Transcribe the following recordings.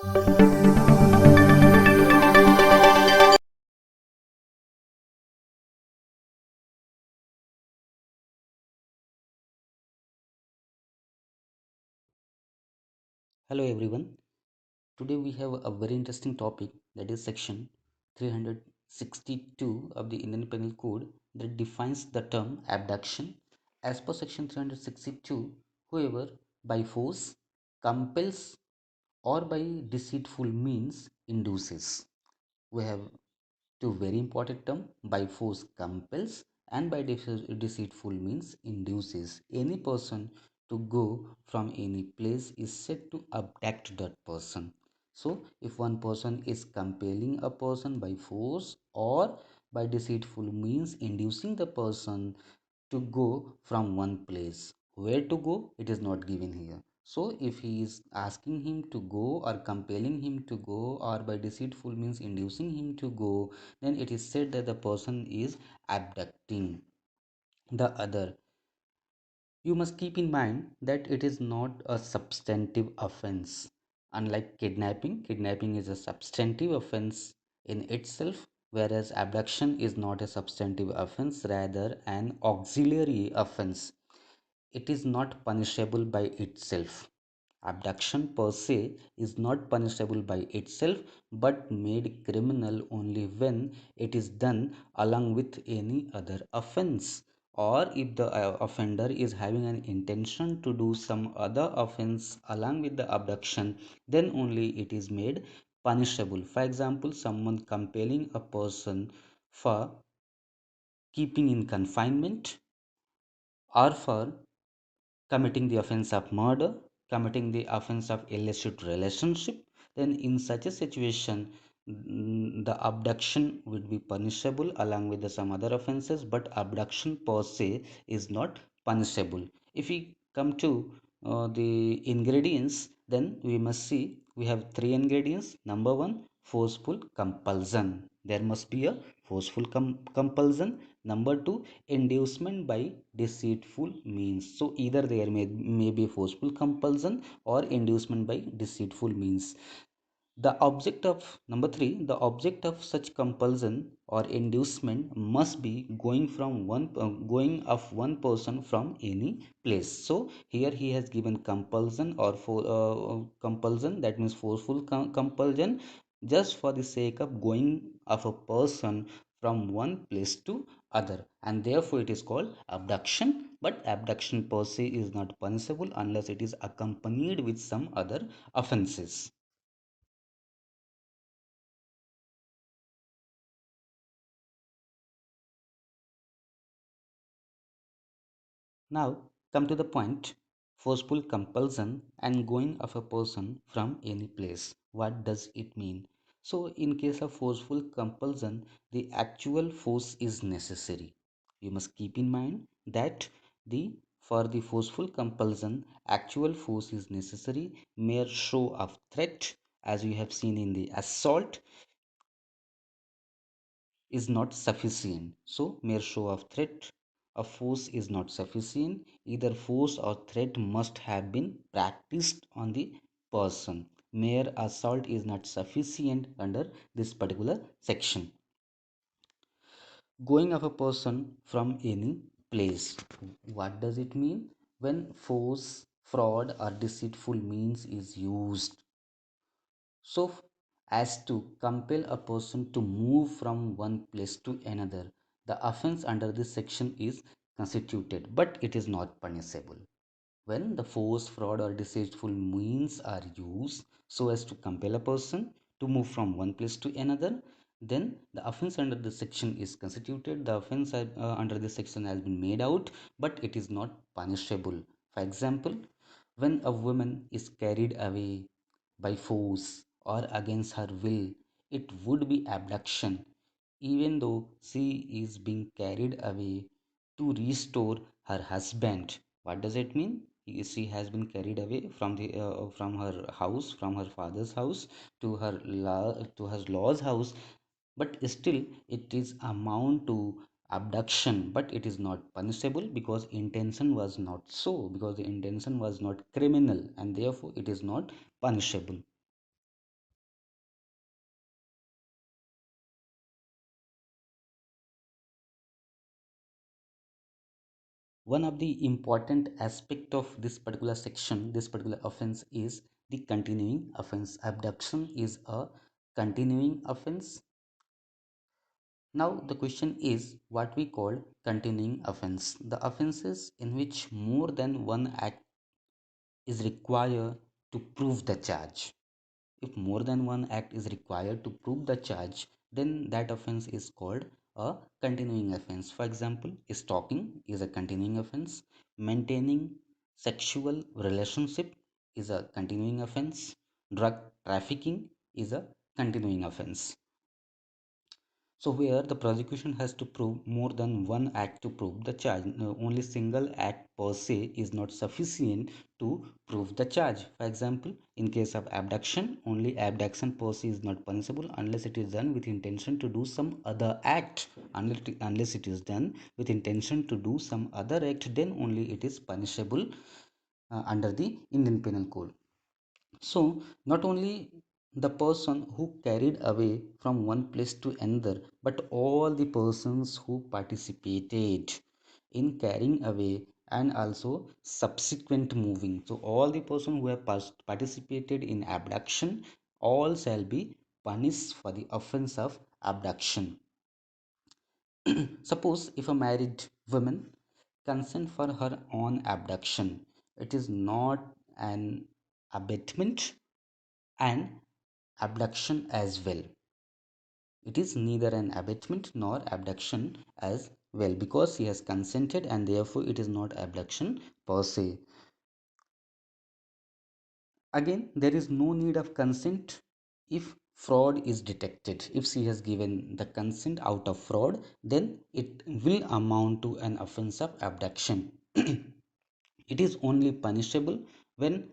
Hello everyone. Today we have a very interesting topic, that is section 362 of the Indian Penal Code, that defines the term abduction. As per section 362, whoever by force compels or by deceitful means induces. We have two very important terms: by force compels and by deceitful means induces. Any person to go from any place is said to abduct that person. So if one person is compelling a person by force or by deceitful means inducing the person to go from one place, where to go it is not given here. So if he is asking him to go or compelling him to go or by deceitful means inducing him to go, then it is said that the person is abducting the other. You must keep in mind that it is not a substantive offense. Unlike kidnapping, kidnapping is a substantive offense in itself, whereas abduction is not a substantive offense, rather an auxiliary offense. It is not punishable by itself. Abduction per se is not punishable by itself, but made criminal only when it is done along with any other offense, or if the offender is having an intention to do some other offense along with the abduction, then only it is made punishable. For example, someone compelling a person for keeping in confinement, or for committing the offense of murder, committing the offense of illicit relationship, then in such a situation, the abduction would be punishable along with some other offenses, but abduction per se is not punishable. If we come to the ingredients, then we must see we have three ingredients. Number one, forceful compulsion. There must be a forceful compulsion. Number two, inducement by deceitful means. So either there may be forceful compulsion or inducement by deceitful means. The object of number three, the object of such compulsion or inducement must be going of one person from any place. So here he has given compulsion or for compulsion, that means forceful compulsion, just for the sake of going of a person from one place to other, and therefore it is called abduction. But abduction per se is not punishable unless it is accompanied with some other offenses. Now, come to the point: forceful compulsion and going of a person from any place. What does it mean? So, in case of forceful compulsion, the actual force is necessary. You must keep in mind that the for the forceful compulsion, actual force is necessary. Mere show of threat, as you have seen in the assault, is not sufficient. So, mere show of threat of force is not sufficient. Either force or threat must have been practiced on the person. Mere assault is not sufficient under this particular section. Going of a person from any place. What does it mean? When force, fraud, or deceitful means is used so as to compel a person to move from one place to another, the offense under this section is constituted, but it is not punishable. When the force, fraud, or deceitful means are used so as to compel a person to move from one place to another, then the offense under this section is constituted. The offense under this section has been made out, but it is not punishable. For example, when a woman is carried away by force or against her will, it would be abduction, even though she is being carried away to restore her husband. What does it mean? She has been carried away from her house, from her father's house to to her law's house, but still it is amount to abduction, but it is not punishable because intention was not so, because the intention was not criminal, and therefore it is not punishable. One of the important aspect of this particular section, this particular offense, is the continuing offense. Abduction is a continuing offense. Now the question is what we call continuing offense. The offenses in which more than one act is required to prove the charge. If more than one act is required to prove the charge, then that offense is called a continuing offense. For example, stalking is a continuing offense, maintaining sexual relationship is a continuing offense, drug trafficking is a continuing offense. So where the prosecution has to prove more than one act to prove the charge. Only single act per se is not sufficient to prove the charge. For example, in case of abduction, only abduction per se is not punishable unless it is done with intention to do some other act. Unless it is done with intention to do some other act, then only it is punishable under the Indian Penal Code. So, not only the person who carried away from one place to another, but all the persons who participated in carrying away and also subsequent moving. So, all the persons who have participated in abduction, all shall be punished for the offense of abduction. Suppose if a married woman consent for her own abduction, it is not an abatement and abduction as well. It is neither an abatement nor abduction as well because he has consented and therefore it is not abduction per se. Again, there is no need of consent if fraud is detected. If she has given the consent out of fraud, then it will amount to an offense of abduction. It is only punishable when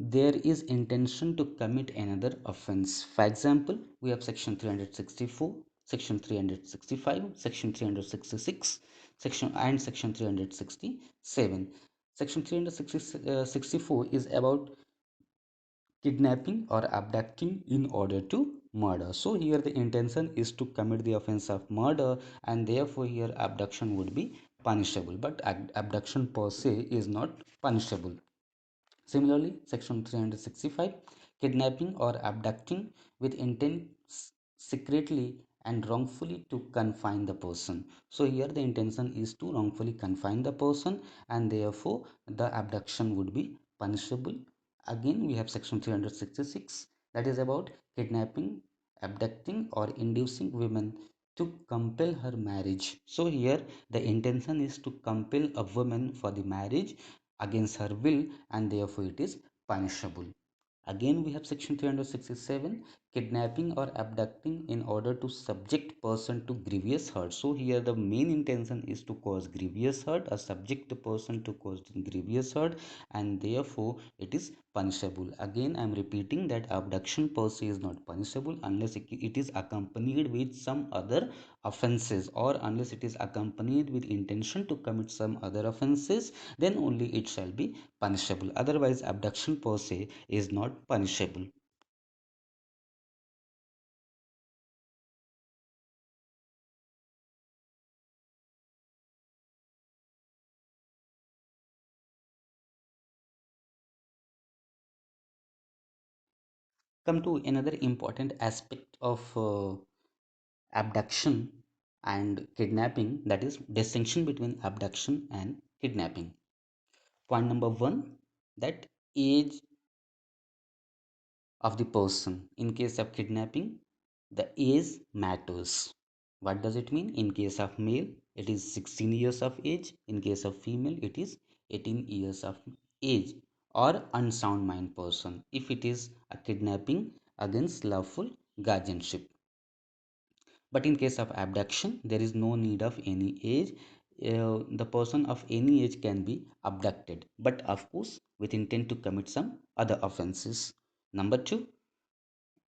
there is intention to commit another offense. For example, we have section 364, section 365, section 366, section 367. Section 364 is about kidnapping or abducting in order to murder. So here the intention is to commit the offense of murder, and therefore here abduction would be punishable, but abduction per se is not punishable. Similarly, section 365, kidnapping or abducting with intent secretly and wrongfully to confine the person. So here the intention is to wrongfully confine the person and therefore the abduction would be punishable. Again, we have section 366, that is about kidnapping, abducting or inducing women to compel her marriage. So here the intention is to compel a woman for the marriage against her will and therefore it is punishable. Again, we have section 367, kidnapping or abducting in order to subject person to grievous hurt. So here the main intention is to cause grievous hurt or subject the person to cause grievous hurt and therefore it is punishable. Again, I am repeating that abduction per se is not punishable unless it is accompanied with some other offenses or unless it is accompanied with intention to commit some other offenses, then only it shall be punishable. Otherwise, abduction per se is not punishable. Come to another important aspect of abduction and kidnapping, that is distinction between abduction and kidnapping. Point number one, that age of the person. In case of kidnapping, the age matters. What does it mean? In case of male, it is 16 years of age. In case of female, it is 18 years of age or unsound mind person if it is a kidnapping against lawful guardianship. But in case of abduction, there is no need of any age. The person of any age can be abducted, but of course, with intent to commit some other offenses. Number two,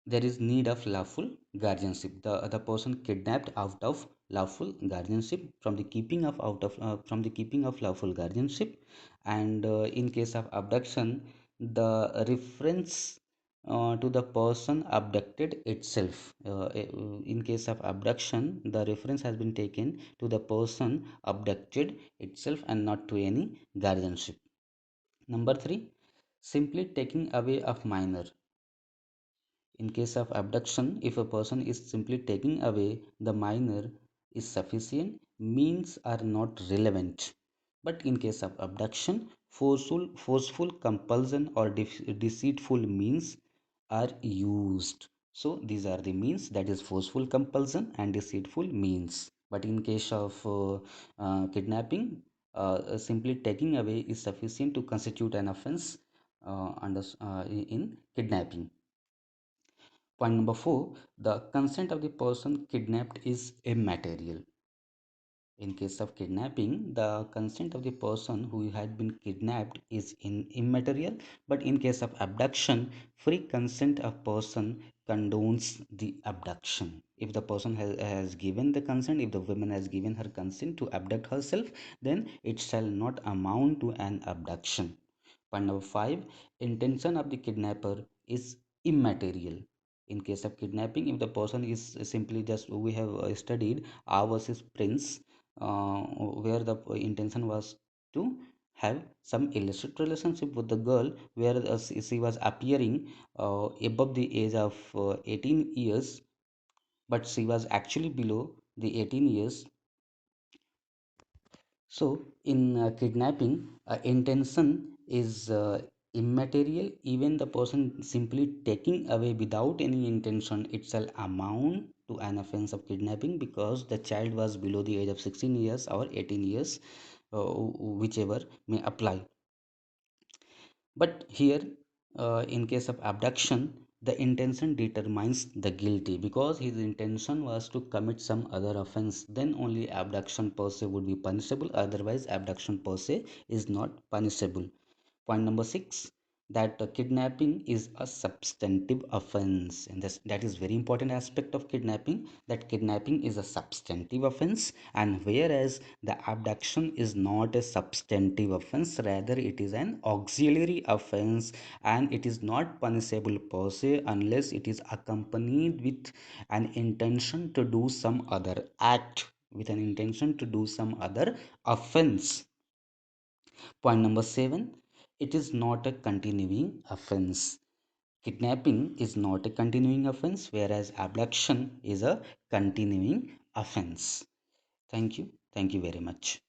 there is need of lawful guardianship. The person kidnapped out of lawful guardianship from the keeping of out of from the keeping of lawful guardianship. And in case of abduction, the reference to the person abducted itself. In case of abduction, the reference has been taken to the person abducted itself and not to any guardianship. Number three, simply taking away of minor. In case of abduction, if a person is simply taking away the minor is sufficient, means are not relevant. But in case of abduction, forceful compulsion or deceitful means are used. So these are the means, that is forceful compulsion and deceitful means. But in case of kidnapping, simply taking away is sufficient to constitute an offense in kidnapping. Point number four, the consent of the person kidnapped is immaterial. In case of kidnapping, the consent of the person who had been kidnapped is immaterial, but in case of abduction, free consent of person condones the abduction. If the person has given the consent, if the woman has given her consent to abduct herself, then it shall not amount to an abduction. Point number five, intention of the kidnapper is immaterial. In case of kidnapping, if the person is simply just, we have studied A versus Prince, where the intention was to have some illicit relationship with the girl, where she was appearing above the age of 18 years, but she was actually below the 18 years. So, in kidnapping, intention is immaterial. Even the person simply taking away without any intention, it shall amount to an offense of kidnapping, because the child was below the age of 16 years or 18 years, whichever may apply. But here, in case of abduction, the intention determines the guilty, because his intention was to commit some other offense. Then only abduction per se would be punishable. Otherwise, abduction per se is not punishable. Point number six, that kidnapping is a substantive offense, and that is very important aspect of kidnapping, that kidnapping is a substantive offense, and whereas the abduction is not a substantive offense, rather it is an auxiliary offense, and it is not punishable per se unless it is accompanied with an intention to do some other act, with an intention to do some other offense. Point number seven, it is not a continuing offense. Kidnapping is not a continuing offense, whereas abduction is a continuing offense. Thank you. Thank you very much.